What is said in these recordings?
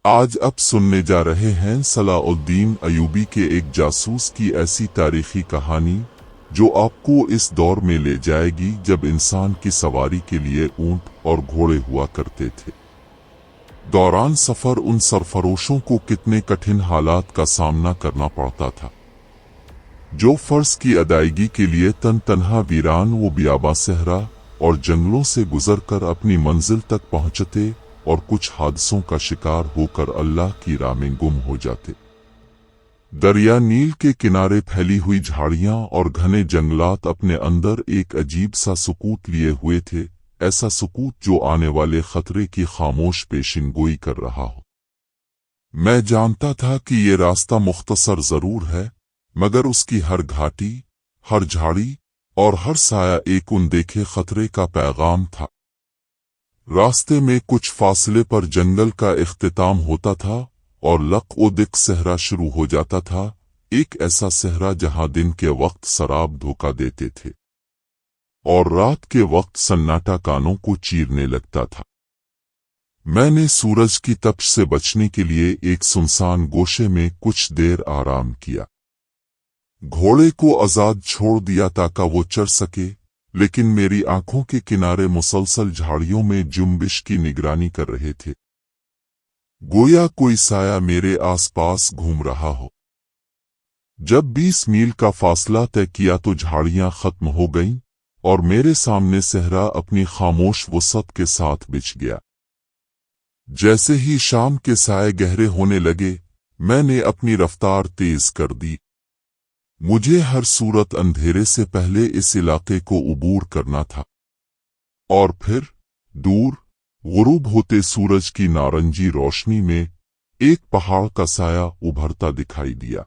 आज अब सुनने जा रहे हैं सलाउद्दीन अयूबी के एक जासूस की ऐसी तारीखी कहानी जो आपको इस दौर में ले जाएगी जब इंसान की सवारी के लिए ऊंट और घोड़े हुआ करते थे। दौरान सफर उन सरफरोशों को कितने कठिन हालात का सामना करना पड़ता था, जो फर्ज की अदायगी के लिए तन्हा वीरान वो बियाबा सहरा और जंगलों से गुजरकर अपनी मंजिल तक पहुंचते और कुछ हादसों का शिकार होकर अल्लाह की राह में गुम हो जाते। दरिया नील के किनारे फैली हुई झाड़ियां और घने जंगलात अपने अंदर एक अजीब सा सुकूत लिए हुए थे, ऐसा सुकूत जो आने वाले खतरे की खामोश पेशिनगोई कर रहा हो। मैं जानता था कि ये रास्ता मुख्तसर जरूर है, मगर उसकी हर घाटी, हर झाड़ी और हर साया एक अनदेखे खतरे का पैगाम था। रास्ते में कुछ फासले पर जंगल का इख्तिताम होता था और लक-ओ-दिक सहरा शुरू हो जाता था, एक ऐसा सहरा जहां दिन के वक्त शराब धोखा देते थे और रात के वक्त सन्नाटा कानों को चीरने लगता था। मैंने सूरज की तपिश से बचने के लिए एक सुनसान गोशे में कुछ देर आराम किया। घोड़े को आजाद छोड़ दिया ताकि वो चर सके, लेकिन मेरी आंखों के किनारे मुसलसल झाड़ियों में जुम्बिश की निगरानी कर रहे थे, गोया कोई साया मेरे आसपास घूम रहा हो। जब 20 मील का फासला तय किया तो झाड़ियां खत्म हो गईं और मेरे सामने सहरा अपनी खामोश वसत के साथ बिछ गया। जैसे ही शाम के साए गहरे होने लगे, मैंने अपनी रफ्तार तेज कर दी। मुझे हर सूरत अंधेरे से पहले इस इलाके को उबूर करना था। और फिर दूर गुरूब होते सूरज की नारंगी रोशनी में एक पहाड़ का साया उभरता दिखाई दिया।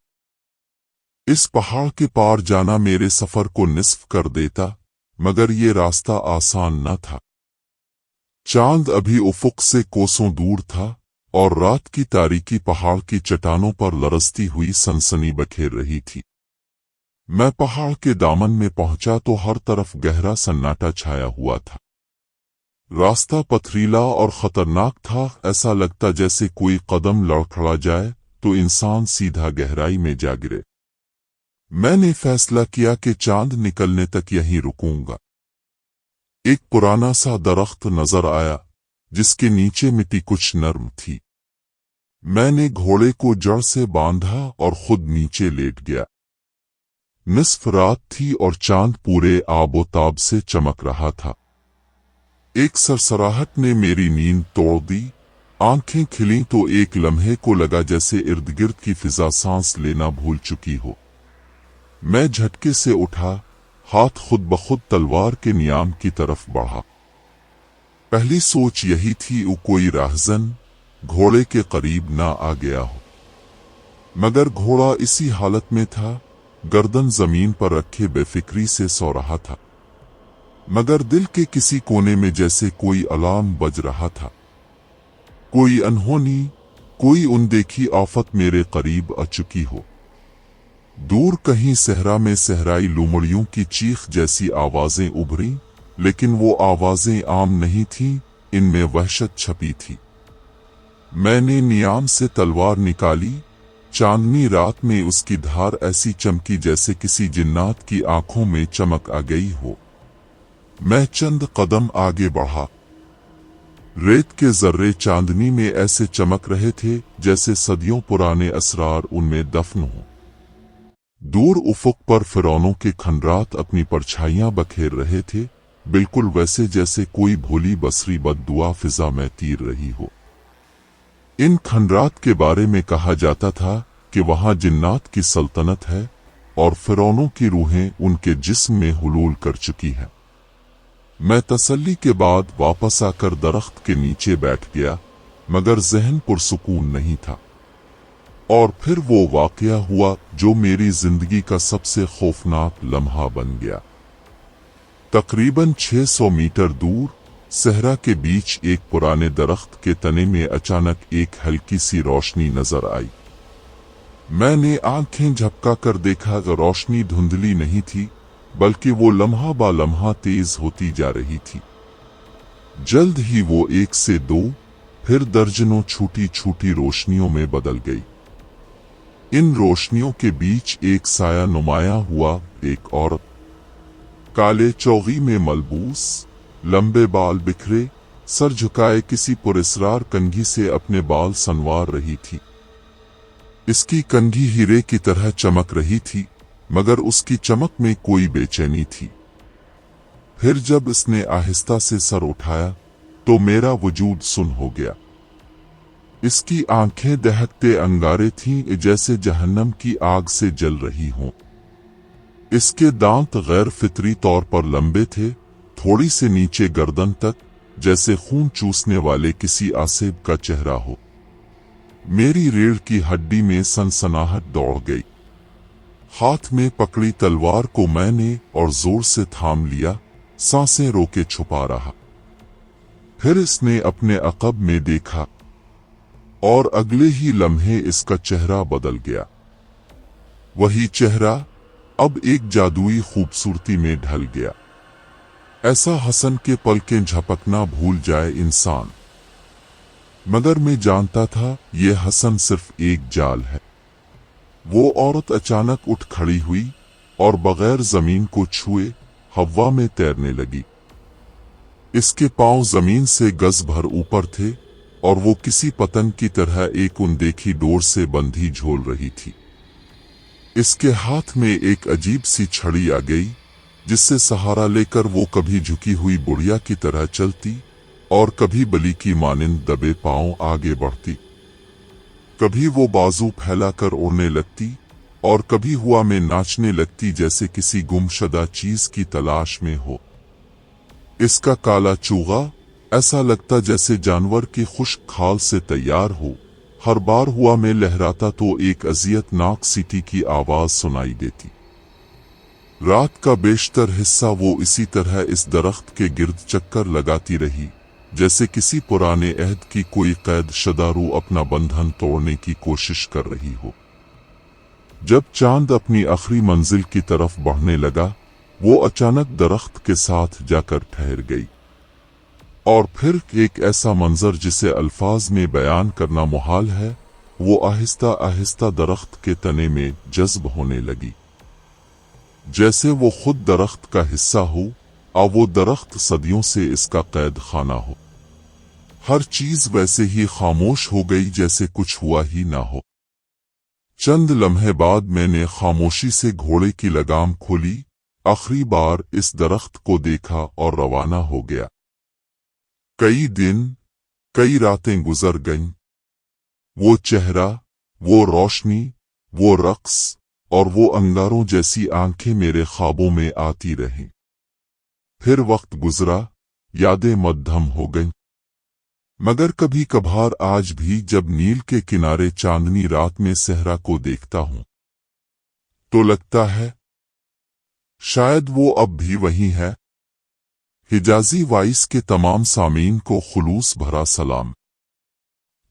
इस पहाड़ के पार जाना मेरे सफर को निस्फ कर देता, मगर ये रास्ता आसान न था। चांद अभी उफुक से कोसों दूर था और रात की तारीकी पहाड़ की चट्टानों पर लरसती हुई सनसनी बखेर रही थी। मैं पहाड़ के दामन में पहुंचा तो हर तरफ गहरा सन्नाटा छाया हुआ था। रास्ता पथरीला और खतरनाक था, ऐसा लगता जैसे कोई कदम लड़खड़ा जाए तो इंसान सीधा गहराई में जा गिरे। मैंने फैसला किया कि चांद निकलने तक यहीं रुकूंगा। एक पुराना सा दरख्त नजर आया जिसके नीचे मिट्टी कुछ नरम थी। मैंने घोड़े को जड़ से बांधा और खुद नीचे लेट गया। निस्फ रात थी और चांद पूरे आबोताब से चमक रहा था। एक सरसराहट ने मेरी नींद तोड़ दी। आंखें खिलीं तो एक लम्हे को लगा जैसे इर्द गिर्द की फिजा सांस लेना भूल चुकी हो। मैं झटके से उठा, हाथ खुद ब खुद तलवार के नियाम की तरफ बढ़ा। पहली सोच यही थी वो कोई राहजन घोड़े के करीब ना आ गया हो, मगर घोड़ा इसी हालत में था, गर्दन जमीन पर रखे बेफिक्री से सो रहा था। मगर दिल के किसी कोने में जैसे कोई अलार्म बज रहा था। कोई अनहोनी, कोई अनदेखी आफत मेरे करीब आ चुकी हो। दूर कहीं सहरा में सहराई लोमड़ियों की चीख जैसी आवाजें उभरी, लेकिन वो आवाजें आम नहीं थीं, इनमें वहशत छपी थी। मैंने नियाम से तलवार निकाली। चांदनी रात में उसकी धार ऐसी चमकी जैसे किसी जिन्नात की आंखों में चमक आ गई हो। मैं चंद कदम आगे बढ़ा। रेत के जर्रे चांदनी में ऐसे चमक रहे थे जैसे सदियों पुराने असरार उनमें दफन हो। दूर उफुक पर फिरौनों के खंडरात अपनी परछाइयां बखेर रहे थे, बिल्कुल वैसे जैसे कोई भोली बसरी बद्दुआ फिजा में तीर रही हो। इन खंडरात के बारे में कहा जाता था कि वहां जिन्नात की सल्तनत है और फिरौनों की रूहें उनके जिस्म में हुलूल कर चुकी हैं। मैं तसल्ली के बाद वापस आकर दरख्त के नीचे बैठ गया, मगर जहन पुरसुकून नहीं था। और फिर वो वाकया हुआ जो मेरी जिंदगी का सबसे खौफनाक लम्हा बन गया। तकरीबन 600 मीटर दूर सहरा के बीच एक पुराने दरख्त के तने में अचानक एक हल्की सी रोशनी नजर आई। मैंने आंखें झपका कर देखा कि रोशनी धुंधली नहीं थी, बल्कि वो लम्हा बा लम्हा तेज होती जा रही थी। जल्द ही वो 1 से 2, फिर दर्जनों छोटी छोटी रोशनियों में बदल गई। इन रोशनियों के बीच एक साया नुमाया हुआ, एक औरत, काले चौगी में मलबूस, लंबे बाल बिखरे, सर झुकाए किसी पुरस्कार कंघी से अपने बाल संवार रही थी। इसकी कंघी हीरे की तरह चमक रही थी, मगर उसकी चमक में कोई बेचैनी थी। फिर जब इसने आहिस्ता से सर उठाया तो मेरा वजूद सुन हो गया। इसकी आंखें दहकते अंगारे थीं, जैसे जहन्नम की आग से जल रही हों। इसके दांत गैर फितरी तौर पर लंबे थे, थोड़ी से नीचे गर्दन तक, जैसे खून चूसने वाले किसी आसेब का चेहरा हो। मेरी रीढ़ की हड्डी में सनसनाहट दौड़ गई। हाथ में पकड़ी तलवार को मैंने और जोर से थाम लिया, सांसें रोके छुपा रहा। फिर इसने अपने अक़ब में देखा और अगले ही लम्हे इसका चेहरा बदल गया। वही चेहरा अब एक जादुई खूबसूरती में ढल गया। ऐसा हसन के पलकें झपकना भूल जाए इंसान। मगर मैं जानता था ये हसन सिर्फ एक जाल है। वो औरत अचानक उठ खड़ी हुई और बगैर जमीन को छुए हवा में तैरने लगी। इसके पांव जमीन से गज भर ऊपर थे और वो किसी पतंग की तरह एक अनदेखी डोर से बंधी झूल रही थी। इसके हाथ में एक अजीब सी छड़ी आ गई, जिससे सहारा लेकर वो कभी झुकी हुई बुढ़िया की तरह चलती और कभी बलि की मानिंद दबे पांव आगे बढ़ती। कभी वो बाजू फैलाकर उड़ने लगती और कभी हवा में नाचने लगती, जैसे किसी गुमशुदा चीज की तलाश में हो। इसका काला चूगा ऐसा लगता जैसे जानवर की खुश्क खाल से तैयार हो। हर बार हवा में लहराता तो एक अजियतनाक सीटी की आवाज सुनाई देती। रात का बेशतर हिस्सा वो इसी तरह इस दरख्त के गिर्द चक्कर लगाती रही, जैसे किसी पुराने अहद की कोई कैद शुदा रूह अपना बंधन तोड़ने की कोशिश कर रही हो। जब चांद अपनी आखिरी मंजिल की तरफ बढ़ने लगा, वो अचानक दरख्त के साथ जाकर ठहर गई। और फिर एक ऐसा मंजर जिसे अल्फाज में बयान करना मुहाल है, वो आहिस्ता आहिस्ता दरख्त के तने में जज्ब होने लगी, जैसे वो खुद दरख्त का हिस्सा हो और वो दरख्त सदियों से इसका कैद खाना हो। हर चीज वैसे ही खामोश हो गई जैसे कुछ हुआ ही ना हो। चंद लम्हे बाद मैंने खामोशी से घोड़े की लगाम खोली, आखिरी बार इस दरख्त को देखा और रवाना हो गया। कई दिन, कई रातें गुजर गईं। वो चेहरा, वो रोशनी, वो रक्स और वो अंगारों जैसी आंखें मेरे ख्वाबों में आती रहीं। फिर वक्त गुजरा, यादें मद्धम हो गईं। मगर कभी कभार आज भी जब नील के किनारे चांदनी रात में सहरा को देखता हूं, तो लगता है शायद वो अब भी वही है। हिजाजी वॉइस के तमाम सामीन को खुलूस भरा सलाम।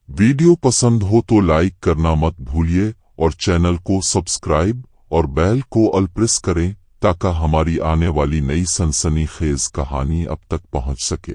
वीडियो पसंद हो तो लाइक करना मत भूलिए और चैनल को सब्सक्राइब और बेल को ऑल प्रेस करें ताकि हमारी आने वाली नई सनसनीखेज कहानी अब तक पहुंच सके।